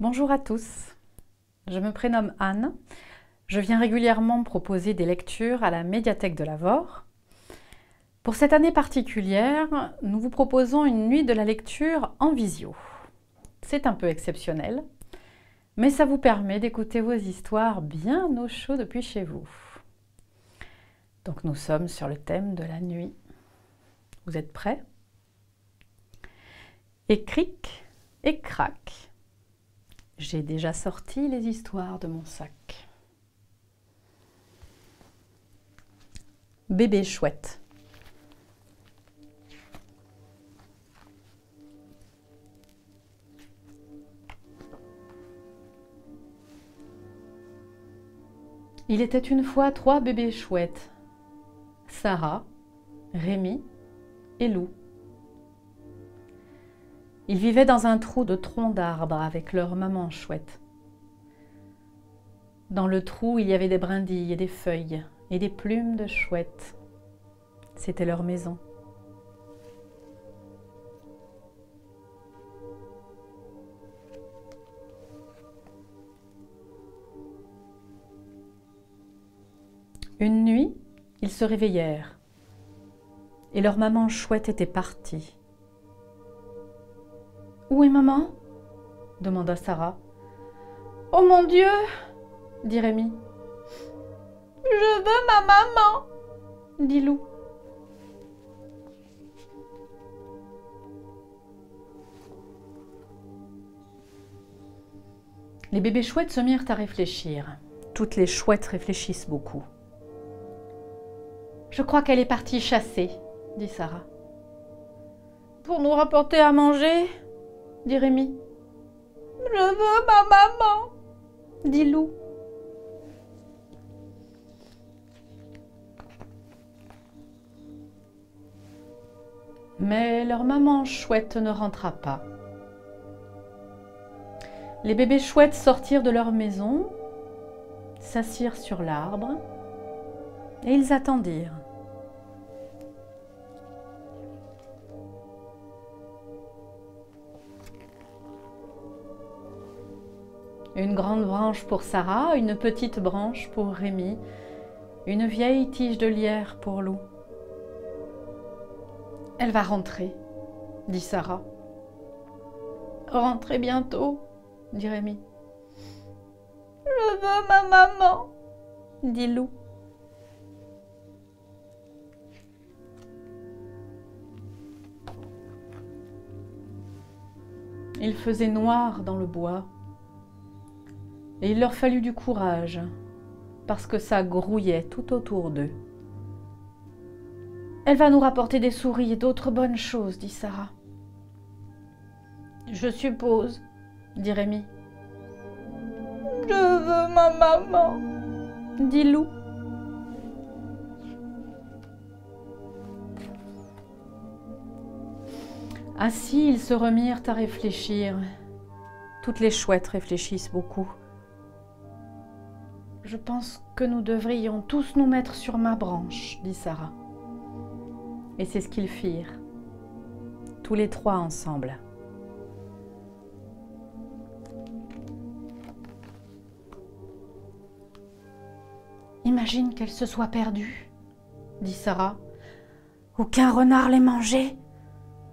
Bonjour à tous, je me prénomme Anne. Je viens régulièrement proposer des lectures à la médiathèque de Lavore. Pour cette année particulière, nous vous proposons une nuit de la lecture en visio. C'est un peu exceptionnel, mais ça vous permet d'écouter vos histoires bien au chaud depuis chez vous. Donc nous sommes sur le thème de la nuit. Vous êtes prêts? Et cric et crac. J'ai déjà sorti les histoires de mon sac. Bébé chouette. Il était une fois 3 bébés chouettes. Sarah, Rémi et Lou. Ils vivaient dans un trou de tronc d'arbre avec leur maman chouette. Dans le trou, il y avait des brindilles et des feuilles et des plumes de chouette. C'était leur maison. Une nuit, ils se réveillèrent et leur maman chouette était partie. « Où est maman ?» demanda Sarah. « Oh mon Dieu !» dit Rémi. « Je veux ma maman !» dit Lou. Les bébés chouettes se mirent à réfléchir. Toutes les chouettes réfléchissent beaucoup. « Je crois qu'elle est partie chasser, » dit Sarah. « Pour nous rapporter à manger ?» dit Rémi. « Je veux ma maman !» dit Lou. Mais leur maman chouette ne rentra pas. Les bébés chouettes sortirent de leur maison, s'assirent sur l'arbre et ils attendirent. Une grande branche pour Sarah, une petite branche pour Rémi, une vieille tige de lierre pour Lou. « Elle va rentrer, » dit Sarah. « Rentrer bientôt, » dit Rémi. « Je veux ma maman, » dit Lou. Il faisait noir dans le bois. Et il leur fallut du courage, parce que ça grouillait tout autour d'eux. « Elle va nous rapporter des souris et d'autres bonnes choses, » dit Sarah. « Je suppose, » dit Rémi. « Je veux ma maman, » dit Lou. Ainsi, ils se remirent à réfléchir. Toutes les chouettes réfléchissent beaucoup. « Je pense que nous devrions tous nous mettre sur ma branche, » dit Sarah. Et c'est ce qu'ils firent, tous les trois ensemble. « Imagine qu'elle se soit perdue, » dit Sarah. « Ou qu'un renard l'ait mangée, »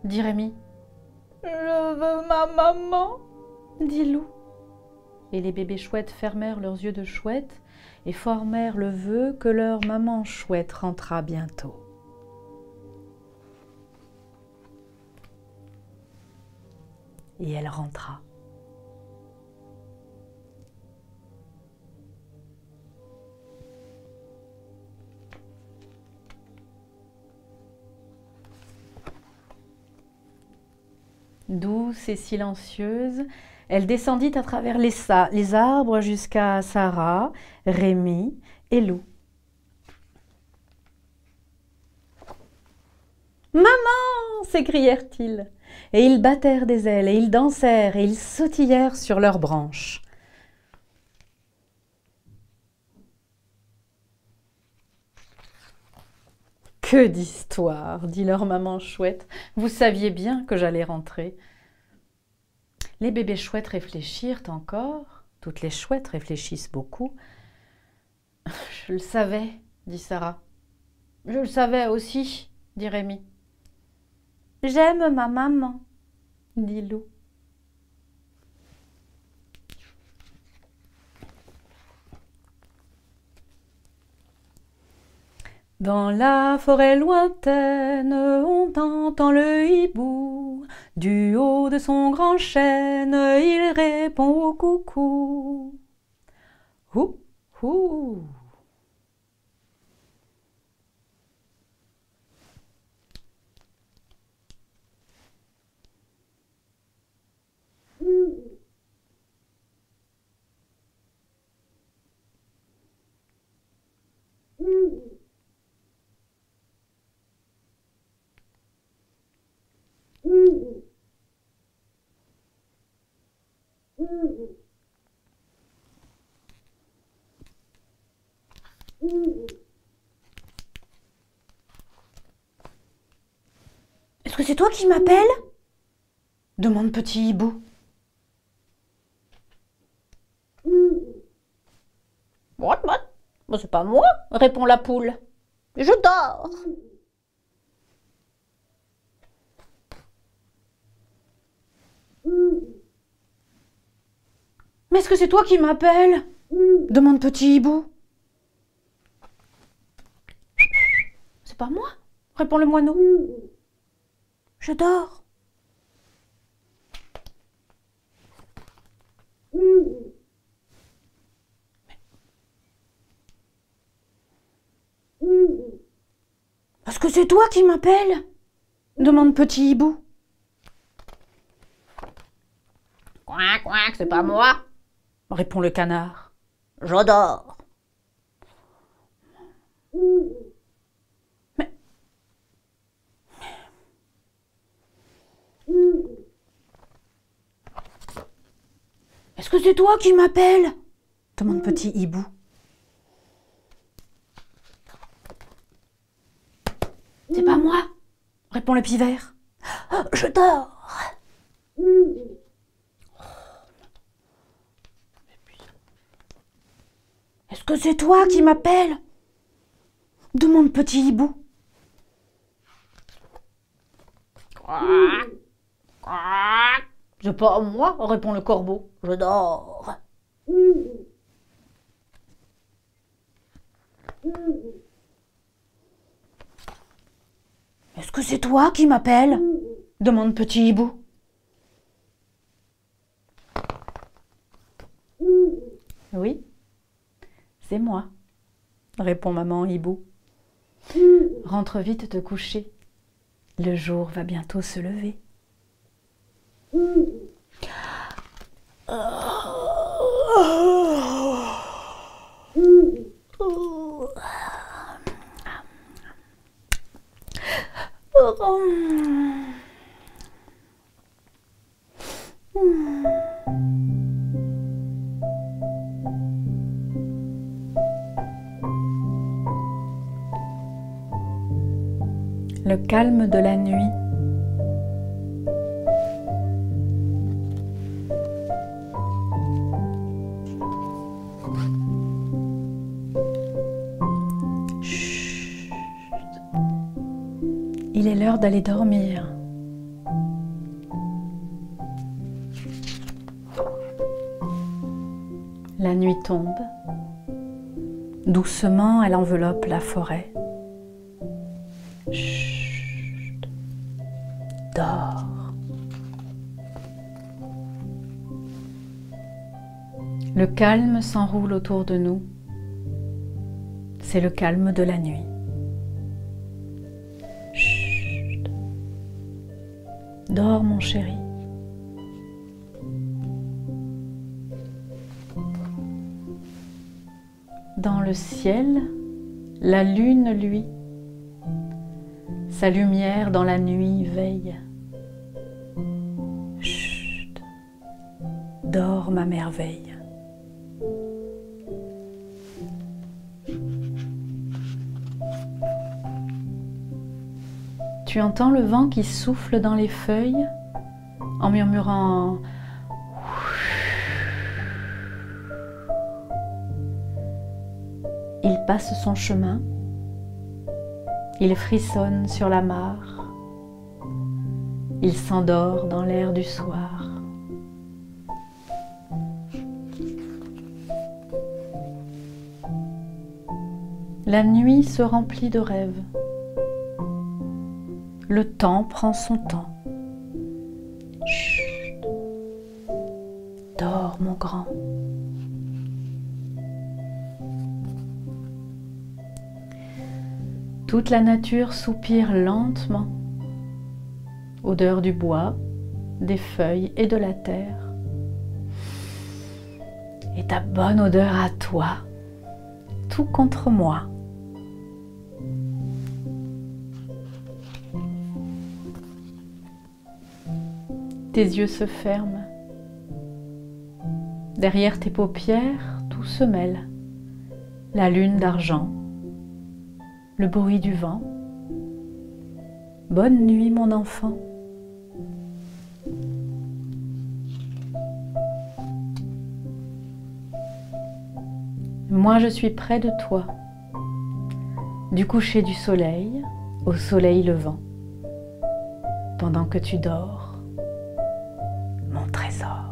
dit Rémi. « Je veux ma maman, » dit Lou. Et les bébés chouettes fermèrent leurs yeux de chouette et formèrent le vœu que leur maman chouette rentrera bientôt. Et elle rentra. Douce et silencieuse, elle descendit à travers les arbres jusqu'à Sarah, Rémi et Lou. « Maman !» s'écrièrent-ils. Et ils battèrent des ailes, et ils dansèrent, et ils sautillèrent sur leurs branches. « Que d'histoires !» dit leur maman chouette. « Vous saviez bien que j'allais rentrer. » Les bébés chouettes réfléchirent encore. Toutes les chouettes réfléchissent beaucoup. Je le savais, dit Sarah. Je le savais aussi, dit Rémi. J'aime ma maman, dit Lou. Dans la forêt lointaine, on entend le hibou. Du haut de son grand chêne, il répond au coucou. Hou, hou. Est-ce que c'est toi qui m'appelles? Demande petit hibou. What? C'est pas moi, répond la poule. Je dors. Mais est-ce que c'est toi qui m'appelles? Demande petit hibou. C'est pas moi, répond le moineau. Je dors. Est-ce que c'est toi qui m'appelles? Demande petit hibou. Couac, couac, c'est pas moi, répond le canard. Je dors. Mais... Est-ce que c'est toi qui m'appelles? Demande petit hibou. C'est pas moi, répond le pivert. Je dors. Est-ce que c'est toi qui m'appelles? Demande petit hibou. C'est pas moi, répond le corbeau. Je dors. Est-ce que c'est toi qui m'appelles? Demande petit hibou. Oui, c'est moi, répond maman hibou. Rentre vite te coucher. Le jour va bientôt se lever. Le calme de la nuit. Chut. Il est l'heure d'aller dormir. La nuit tombe. Doucement, elle enveloppe la forêt. Chut. Dors. Le calme s'enroule autour de nous. C'est le calme de la nuit. Chut. Dors, mon chéri. Dans le ciel, la lune, lui, sa lumière dans la nuit veille. Chut, dors ma merveille. Tu entends le vent qui souffle dans les feuilles en murmurant Il passe son chemin, il frissonne sur la mare, il s'endort dans l'air du soir. La nuit se remplit de rêves. Le temps prend son temps. Chut. Dors, mon grand. Toute la nature soupire lentement. Odeur du bois, des feuilles et de la terre. Et ta bonne odeur à toi, tout contre moi. Tes yeux se ferment. Derrière tes paupières, tout se mêle. La lune d'argent, le bruit du vent. Bonne nuit, mon enfant. Moi, je suis près de toi, du coucher du soleil au soleil levant, pendant que tu dors, mon trésor.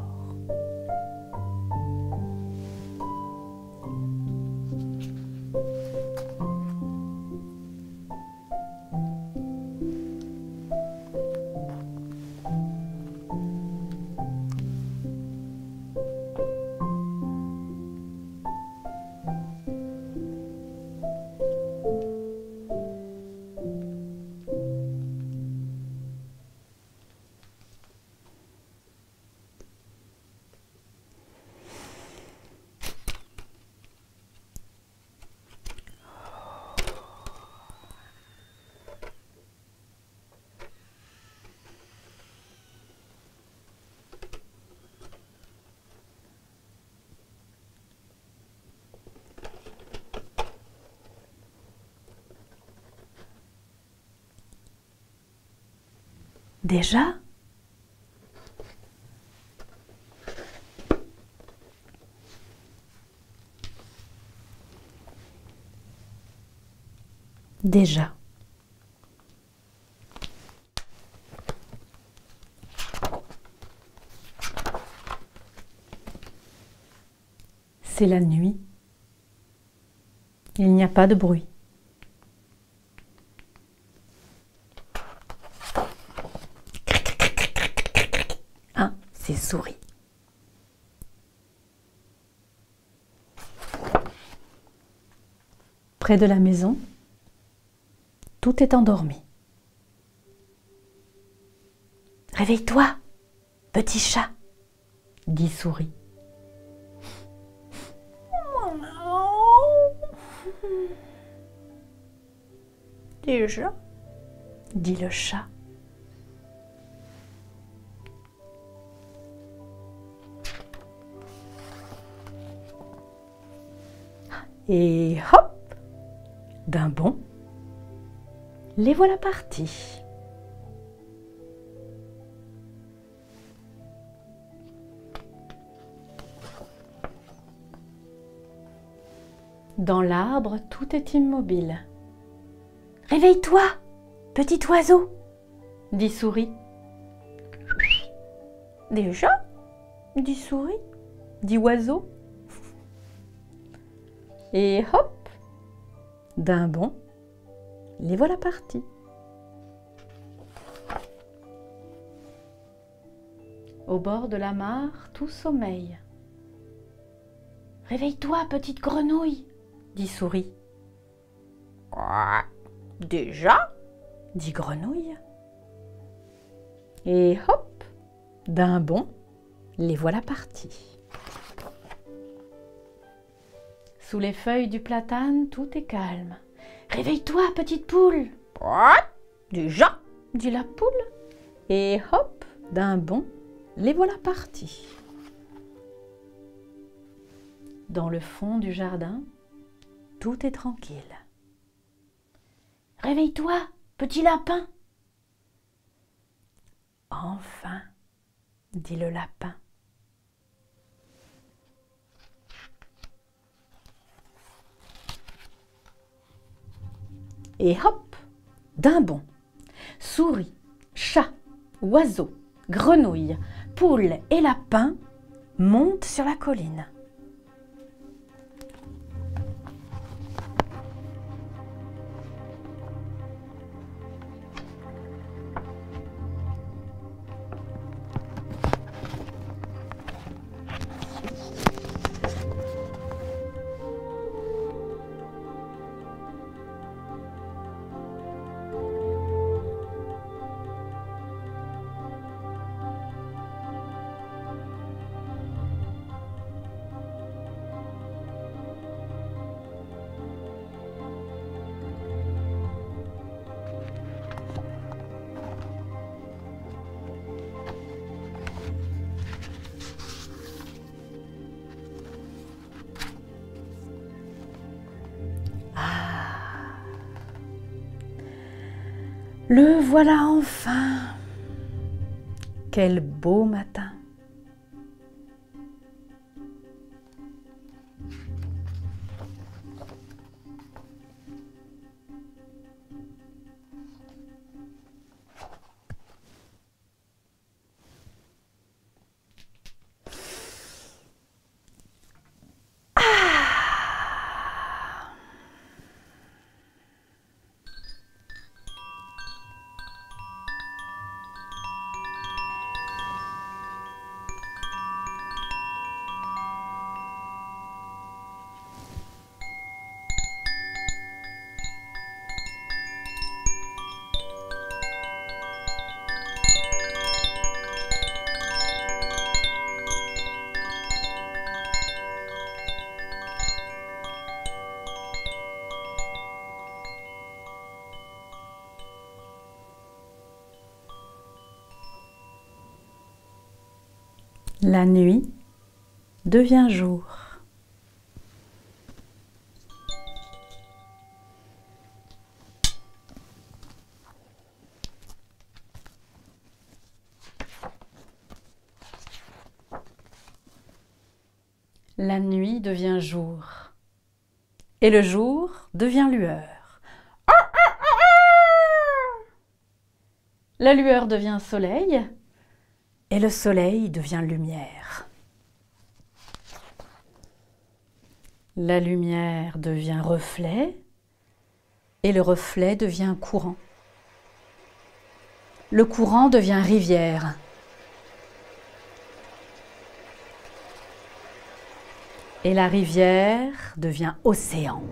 Déjà ? Déjà. C'est la nuit. Il n'y a pas de bruit. C'est souris. Près de la maison, tout est endormi. Réveille-toi, petit chat, dit Souris. Déjà, dit le chat. Et hop, d'un bond, les voilà partis. Dans l'arbre, tout est immobile. Réveille-toi, petit oiseau, dit Souris. Déjà, dit Souris, dit Oiseau. Et hop, d'un bond, les voilà partis. Au bord de la mare, tout sommeille. Réveille-toi, petite grenouille, dit Souris. Déjà, dit Grenouille. Et hop, d'un bond, les voilà partis. Sous les feuilles du platane, tout est calme. Réveille-toi, petite poule. Déjà, dit la poule. Et hop, d'un bond, les voilà partis. Dans le fond du jardin, tout est tranquille. Réveille-toi, petit lapin. Enfin, dit le lapin. Et hop, d'un bond, souris, chat, oiseaux, grenouilles, poules et lapins montent sur la colline. Le voilà enfin! Quel beau matin! La nuit devient jour. La nuit devient jour. Et le jour devient lueur. La lueur devient soleil. Et le soleil devient lumière. La lumière devient reflet et le reflet devient courant. Le courant devient rivière. Et la rivière devient océan.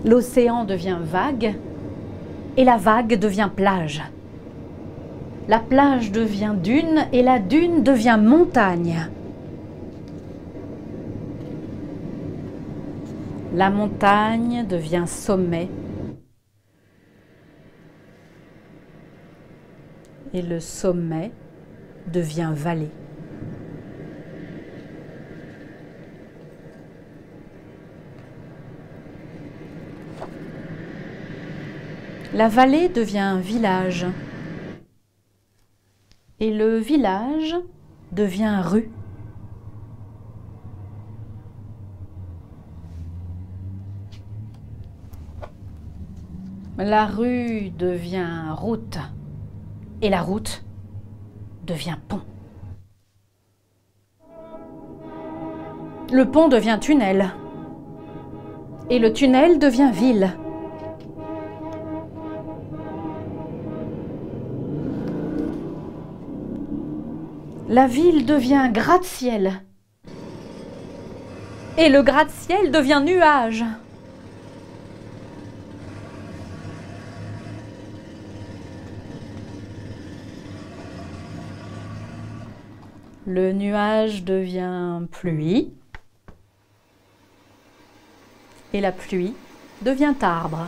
L'océan devient vague et la vague devient plage. La plage devient dune et la dune devient montagne. La montagne devient sommet et le sommet devient vallée. La vallée devient village et le village devient rue. La rue devient route et la route devient pont. Le pont devient tunnel et le tunnel devient ville. La ville devient gratte-ciel et le gratte-ciel devient nuage. Le nuage devient pluie et la pluie devient arbre.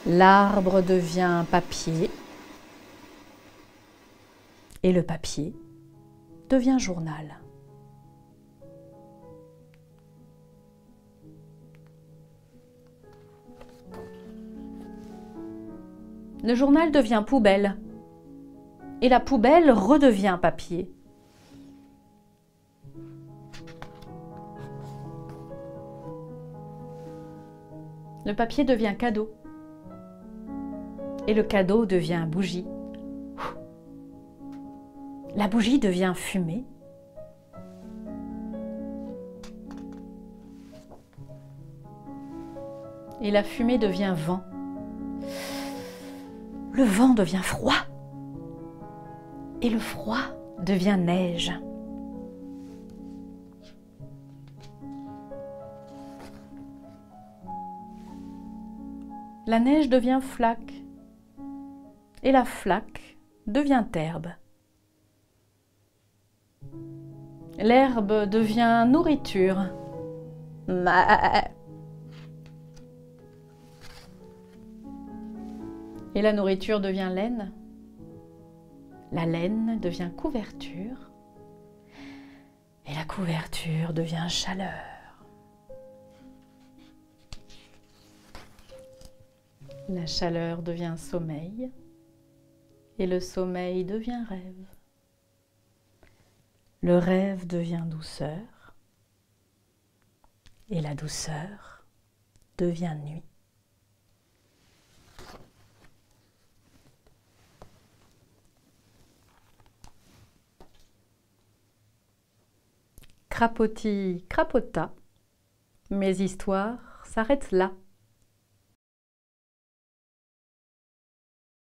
L'arbre devient papier et le papier devient journal. Le journal devient poubelle. Et la poubelle redevient papier. Le papier devient cadeau. Et le cadeau devient bougie. La bougie devient fumée. Et la fumée devient vent. Le vent devient froid. Et le froid devient neige. La neige devient flaque. Et la flaque devient herbe. L'herbe devient nourriture. Et la nourriture devient laine. La laine devient couverture. Et la couverture devient chaleur. La chaleur devient sommeil. Et le sommeil devient rêve. Le rêve devient douceur. Et la douceur devient nuit. Crapautis crapauta, mes histoires s'arrêtent là.